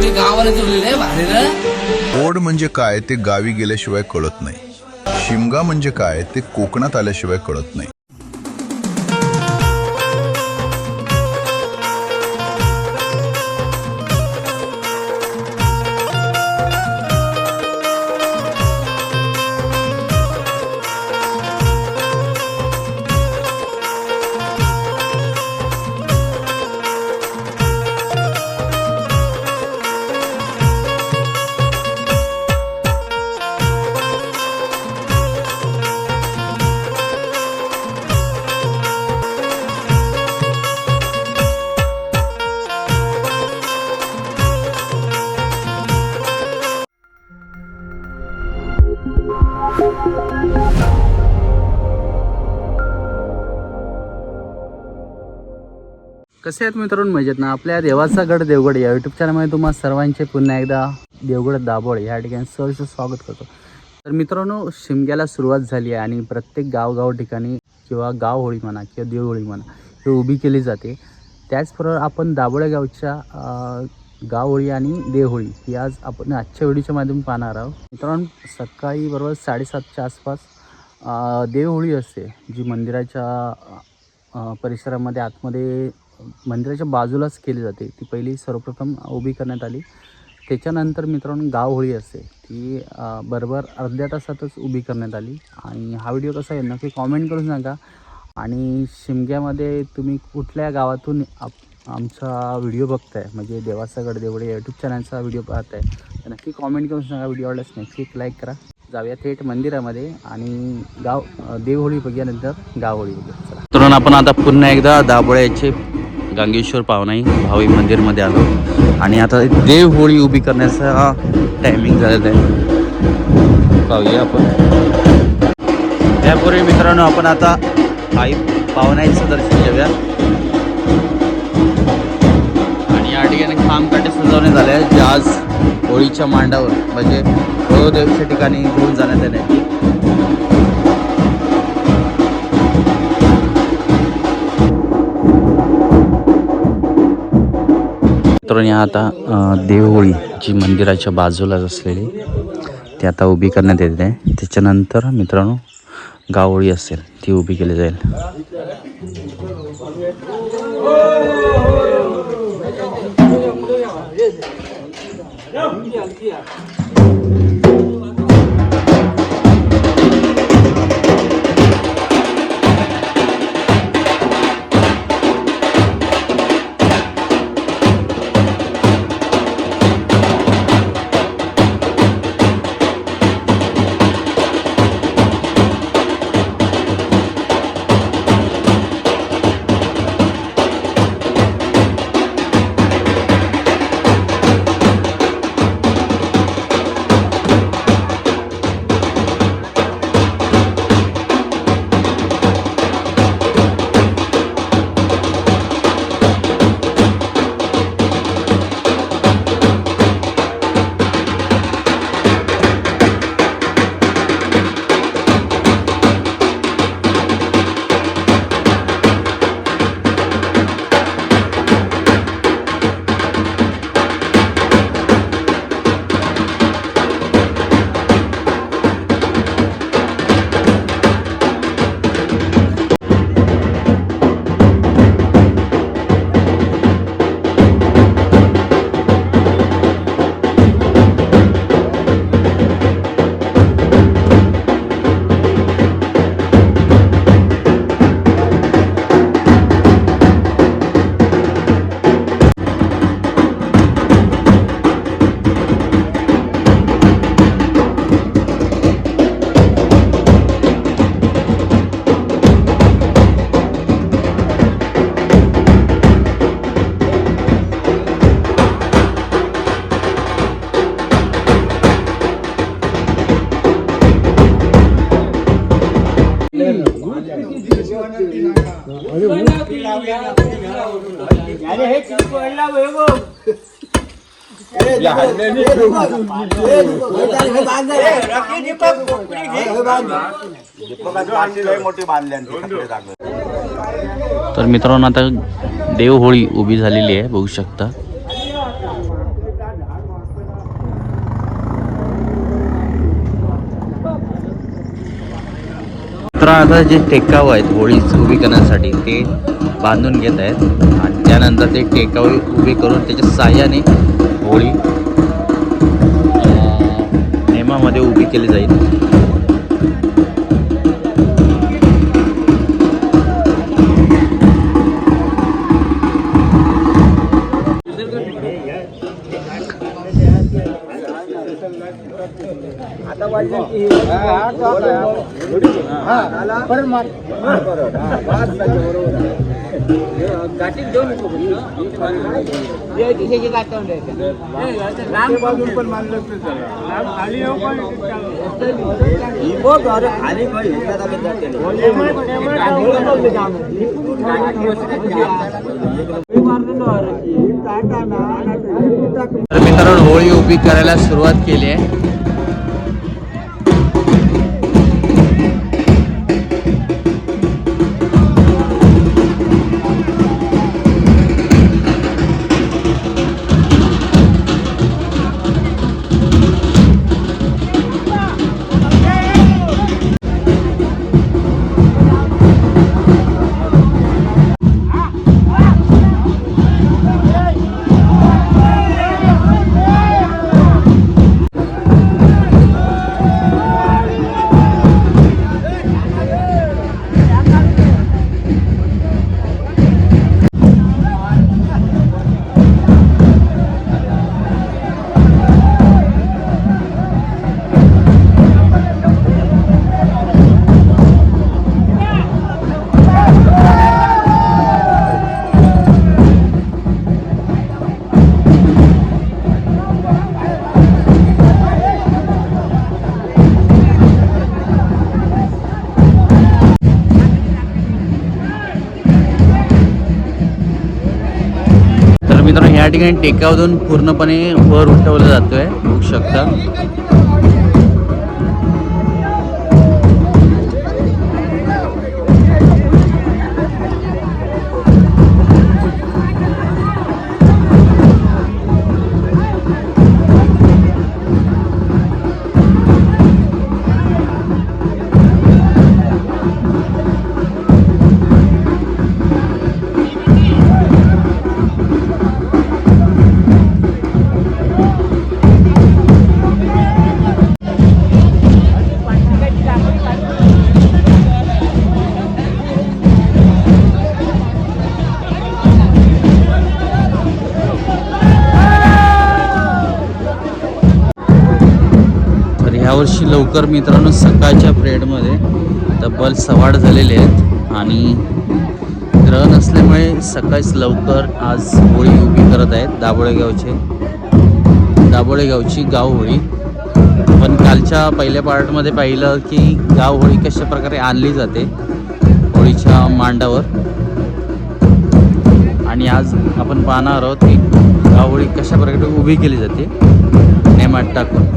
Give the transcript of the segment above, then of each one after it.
आपली गावाला ठेवलेली आहे भारी ना. ओढ म्हणजे काय ते गावी गेल्याशिवाय कळत नाही. शिमगा म्हणजे काय ते कोकणात आल्याशिवाय कळत नाही. कसे आहेत मित्रांनो, मजेत ना. आपल्या देवाचा गड देवगड या यूट्यूब चॅनलमध्ये तुम्हा सर्वांचे पुन्हा एकदा देवगड दाभोळ या ठिकाणी सहर्ष स्वागत करतो. तर मित्रांनो, शिमग्याला सुरुवात झाली आहे आणि प्रत्येक गावगाव ठिकाणी किंवा गाव होळी म्हणा किंवा देवहोळी म्हणा ही उभी केली जाते. त्याचबरोबर आपण दाभोळे गावच्या गावहोळी आणि देवहोळी ही आज आपण आजच्या व्हिडिओच्या माध्यमातून पाहणार आहोत. मित्रांनो, सकाळी बरोबर 7:30च्या आसपास देवहोळी असते, जी मंदिराच्या परिसरामध्ये आतमध्ये मंदिराच्या बाजूलाच केली जाते. ती पहिली सर्वप्रथम उभी करण्यात आली. त्याच्यानंतर मित्रांनो गावहोळी असते, ती बरोबर अर्ध्या तासातच उभी करण्यात आली. आणि हा व्हिडिओ कसा आहे नक्की कॉमेंट करून सांगा. आणि शिमग्यामध्ये तुम्ही कुठल्या गावातून आमचा व्हिडिओ बघताय, म्हणजे देवाचा गड देवगड यूट्यूब चॅनलचा व्हिडिओ पाहताय, तर नक्की कॉमेंट करून सांगा. व्हिडिओ आवडल्यास नक्की एक लाईक करा. जाऊया थेट मंदिरामध्ये आणि देवहोळी बघितल्यानंतर गावहोळी बघूया. तर आपण आता पुन्हा एकदा दाभोळ्याचे गांगेश्वर पावनाई भावी मंदिरमध्ये आलो आणि आता देवहोळी उभी करण्याचा टायमिंग झालेला आहे. पाहूया आपण. त्यापूर्वी मित्रांनो आपण आता आई पावनाईचं दर्शन घेऊया. आणि या ठिकाणी खामकाटे सजवण्यात आले आहेत, जे आज होळीच्या मांडावर म्हणजे देवच्या ठिकाणी घेऊन जाण्यात येण्याची. मित्रांनो, आता देवहोळी जी मंदिराच्या बाजूलाच असलेली ती आता उभी करण्यात येते आहे. त्याच्यानंतर मित्रांनो गावहोळी असेल ती उभी केली जाईल. तर मित्रांनो आता देवहोळी उभी झालेली आहे, बघू शकता. आता जे टेकावं आहेत होळी उभी करण्यासाठी ते बांधून घेत आहेत आणि त्यानंतर ते टेकावे उभी करून त्याच्या साह्याने होळी नेमामध्ये उभी केली जाईल. तर मित्रांनो होळी उभी करायला सुरुवात केली आहे. मित्रांनो या ठिकाणी टेकावरून पूर्णपणे वर उठवलं जातोय, बघू शकता. यावर्षी लवकर मित्रांनो सकाळच्या पिरियडमध्ये तब्बल 8:15 झालेले आहेत आणि ग्रहण असल्यामुळे सकाळीच लवकर आज होळी उभी करत आहेत दाभोळेगावची गाव होळी. पण कालच्या पहिल्या पार्टमध्ये पाहिलं की गाव होळी कशा प्रकारे आणली जाते होळीच्या मांडावर, आणि आज आपण पाहणार आहोत की गाव होळी कशा प्रकारे उभी केली जाते नेमात टाकून.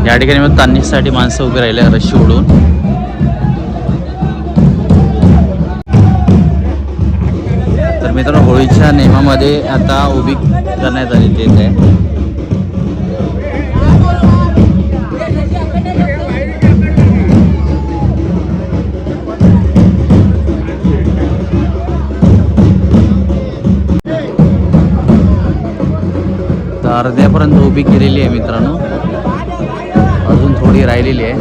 या ठिकाणी मग तान्नीसाठी माणसं उभी राहिले रशी उडून. तर मित्रांनो होळीच्या नियमामध्ये आता उभी करण्यात आलेली आहे. अर्ध्यापर्यंत उभी केलेली आहे मित्रांनो, अजून थोडी राहिलेली आहे.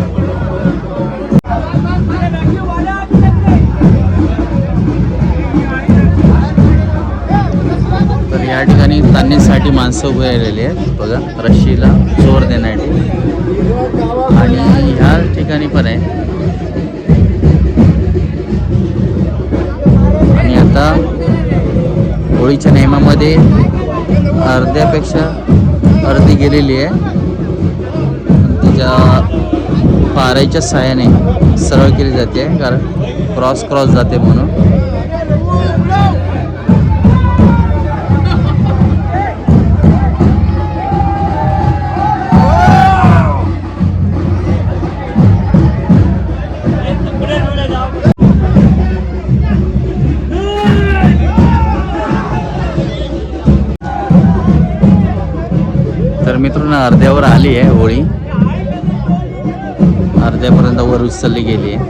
तर या ठिकाणी तान्नीसाठी माणसं उभी राहिलेली आहेत बघा, रश्शीला जोर देण्यासाठी. आणि ह्या ठिकाणी पण आहे. आणि आता होळीच्या नियमामध्ये अर्ध्यापेक्षा अर्धी गेलेली आहे. तिच्या पाराच्या साहाय्याने सरळ केली जाते, कारण क्रॉस जाते म्हणून. तर मित्रांनो अर्ध्यावर आली आहे होळी, अर्ध्यापर्यंत वर उचलली गेली आहे.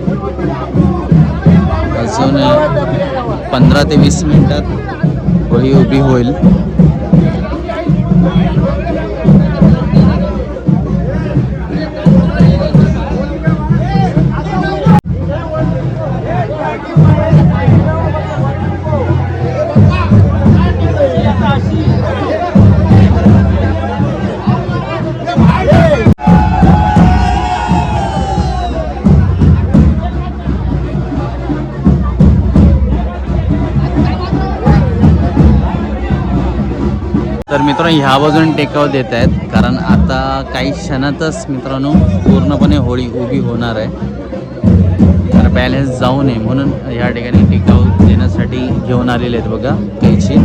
अजून 15 ते 20 मिनिटात होळी उभी होईल. तर मित्रांनो ह्या बाजूने टेकाव देत आहेत, कारण आता काही क्षणातच मित्रांनो पूर्णपणे होळी उभी होणार आहे. तर बॅलन्स जाऊ नये म्हणून ह्या ठिकाणी टेकाव देण्यासाठी घेऊन आलेले आहेत बघा कैची.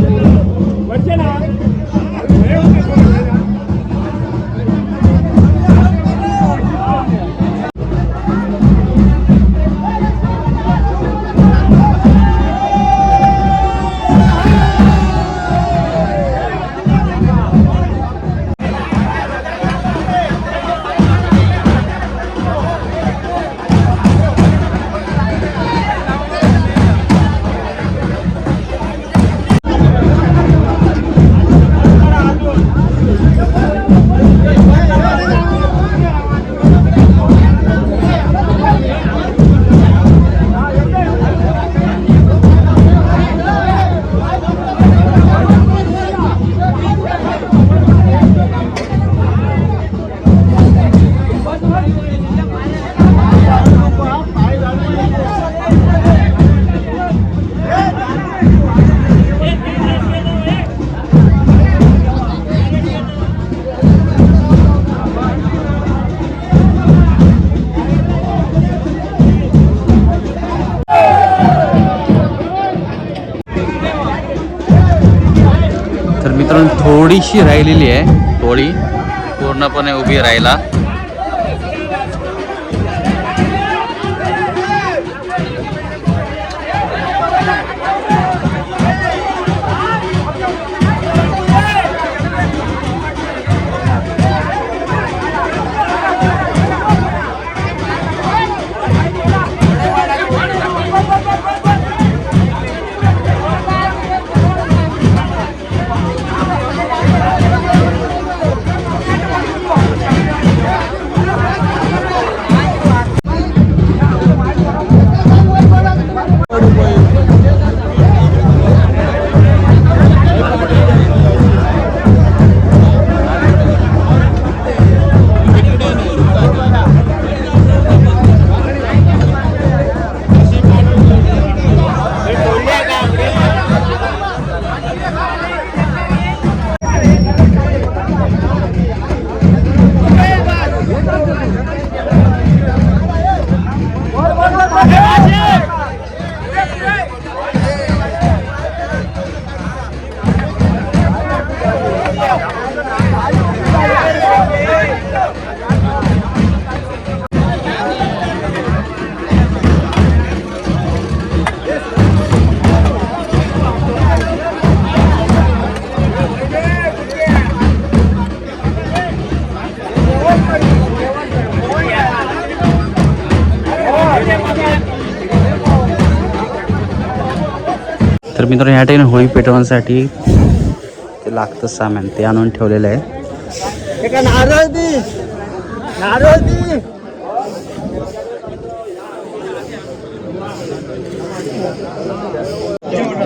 तर मित्रांनो थोडीशी राहिलेली आहे होळी पूर्णपणे उभी राहिला. मित्रांनो ह्या ठिकाणी होळी पेटवण्यासाठी ते लागतं सामान ते आणून ठेवलेलं आहे.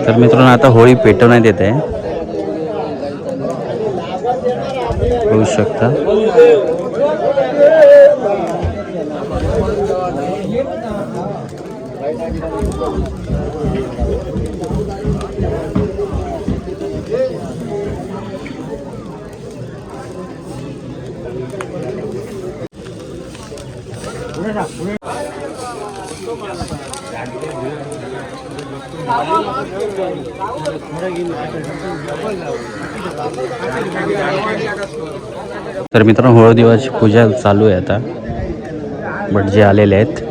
तर मित्रांनो आता होळी पेटवण्यात येत आहे, होऊ शकता. तर मित्रांनो होळी देवाची पूजा चालू आहे आता. भटजी आलेले आहेत.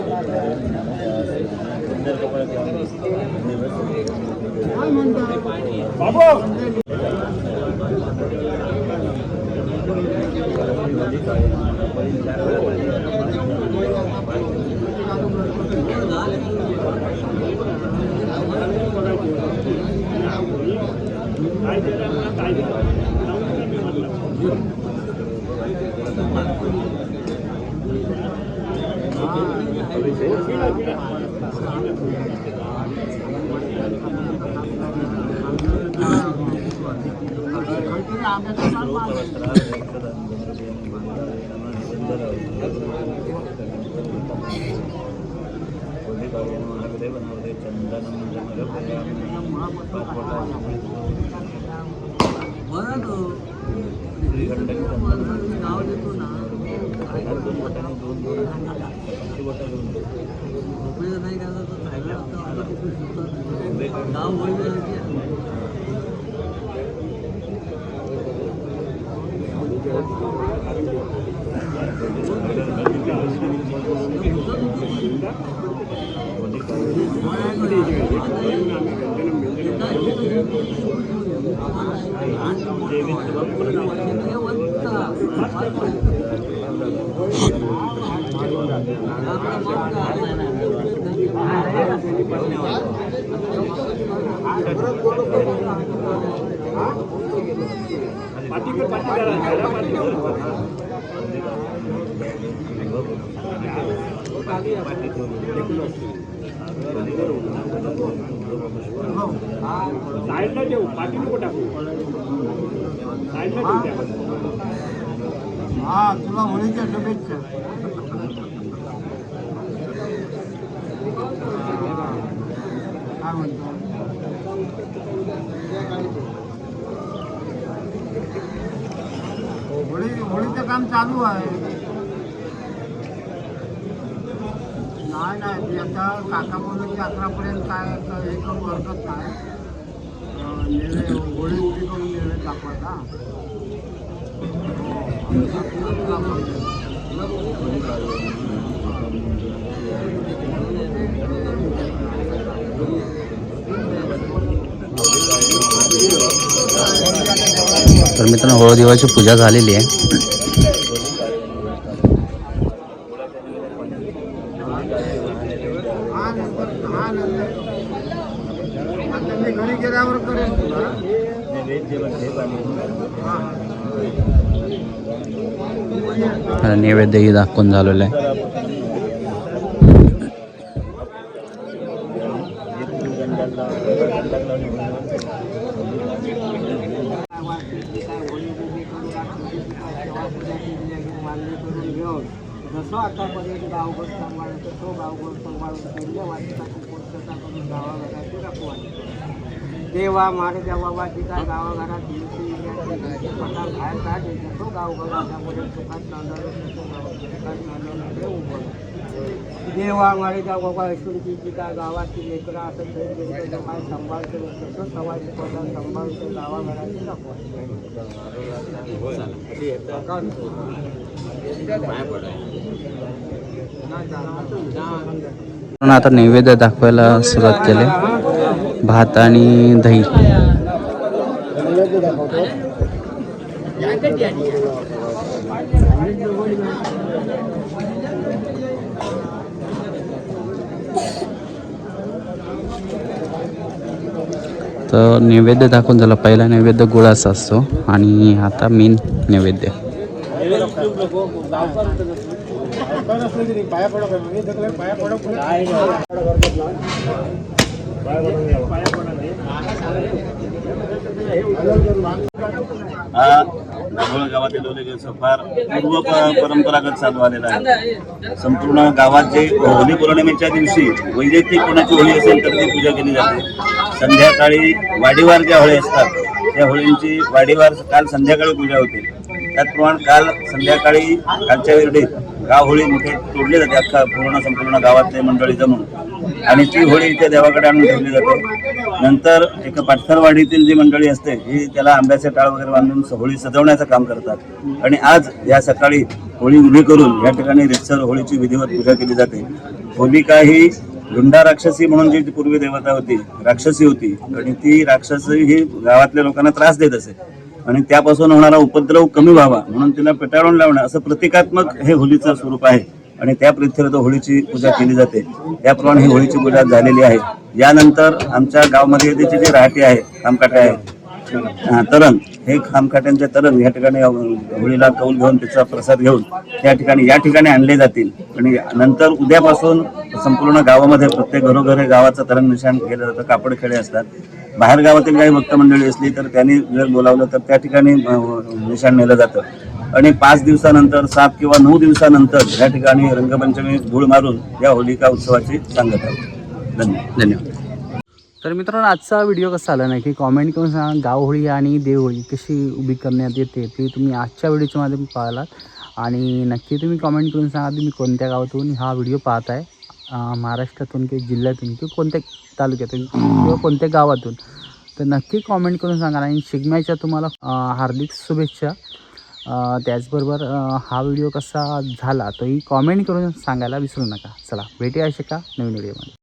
तुला होळीच्या शुभेच्छा. काय म्हणतो होळीचं काम चालू आहे. नाही ती आता काका बोलून 11पर्यंत काय हे करू हरकत नाही. होळी उडी करून नेले दाखवायचा. तर मित्रांनो होळी देवाची पूजा झालेली आहे. घरी गेल्यावर करेल. नैवेद्यही दाखवून झालेलं आहे. जसं आतापर्यंत गावभर सांभाळतो तो गावभर सांभाळून पहिल्या वाचता पूर्तता करून गावाघराची राखवावी. देवा मारे देवा तिचा गावाघरात पटा बाहेर काढे तो गावघराच्यामध्ये सुखात नांदवलं उभं. देवा मारे देवा ऐश्वरीची तिचा गावाची लेकरा असं काय सांभाळतो तसं सवाई पदा सांभाळतो गावाघराची राखवावी. आता नैवेद्य दाखवायला सुरुवात केली. भात आणि दही. तर नैवेद्य दाखवून झाला. पहिला नैवेद्य गुळाचा असतो आणि आता मेन नैवेद्य. हा दाभोळ गावातील होळी फार पूर्व परंपरागत चालू आलेला आहे. संपूर्ण गावात जे होळी पौर्णिमेच्या दिवशी वैयक्तिक कोणाची होळी असेल तर ती पूजा केली जाते. संध्याकाळी वाडीवार ज्या होळी असतात त्या होळींची वाडीवार काल संध्याकाळी पूजा होते. त्याचप्रमाणे काल संध्याकाळी कालच्या वेळेत गाव होळी मोठे तोडले जाते. अख्खा संपूर्ण गावातले मंडळी जमून आणि ती होळी इथे देवाकडे आणून ठेवली जाते. नंतर एक पाठसरवाडीतील जी मंडळी असते ही त्याला आंब्याचे टाळ वगैरे बांधून होळी सजवण्याचं काम करतात. आणि आज या सकाळी होळी उभी करून या ठिकाणी रितसर होळीची विधिवत पूजा केली जाते. होलिका ही गुंडा राक्षसी म्हणून जी पूर्वी देवता होती, राक्षसी होती आणि ती राक्षसी ही गावातल्या लोकांना त्रास देत असे आणि त्यापासून होणारा उपद्रव कमी व्हावा म्हणून तिला पेटाळून लावणं असं प्रतिकात्मक हे होळीचं स्वरूप आहे. आणि त्या प्रीत्यर्थ होळीची पूजा केली जाते. त्याप्रमाणे ही होळीची पूजा झालेली आहे. यानंतर आमच्या गावामध्ये त्याचे जे राहटे आहे, खामकाटे आहेत, तरण, हे खामकाट्यांचे तरण या ठिकाणी होळीला कौल घेऊन त्याचा प्रसाद घेऊन त्या ठिकाणी या ठिकाणी आणले जातील. आणि नंतर उद्यापासून संपूर्ण गावामध्ये प्रत्येक घरोघरी गावाचं तरण निशाण केलं जातं. कापड खेळे असतात. बाहेर गावातील काही भक्त मंडळी असली तर त्यांनी जर बोलावलं तर त्या ठिकाणी निशाण नेलं जातं. आणि 5 दिवसानंतर 7 किंवा 9 दिवसानंतर या ठिकाणी रंगपंचमी धूळ मारून या होलिका उत्सवाची सांगत आहे. धन्यवाद. तर मित्रांनो, आजचा व्हिडिओ कसा आला नाही की कॉमेंट करून सांगा. गावहोळी आणि देवहोळी कशी उभी करण्यात येते ते तुम्ही आजच्या व्हिडिओच्या माध्यमातून पाहिलात. आणि नक्की तुम्ही कॉमेंट करून सांगा तुम्ही कोणत्या गावातून हा व्हिडिओ पाहताय, महाराष्ट्रातून किंवा जिल्ह्यातून किंवा कोणत्या तालुक्यातून किंवा कोणत्या गावातून. तर नक्की कॉमेंट करून सांगा. आणि शिगम्याच्या तुम्हाला हार्दिक शुभेच्छा. त्याचबरोबर हा व्हिडिओ कसा झाला तोही कॉमेंट करून सांगायला विसरू नका. चला भेटूया अशा का नवीन व्हिडिओमध्ये.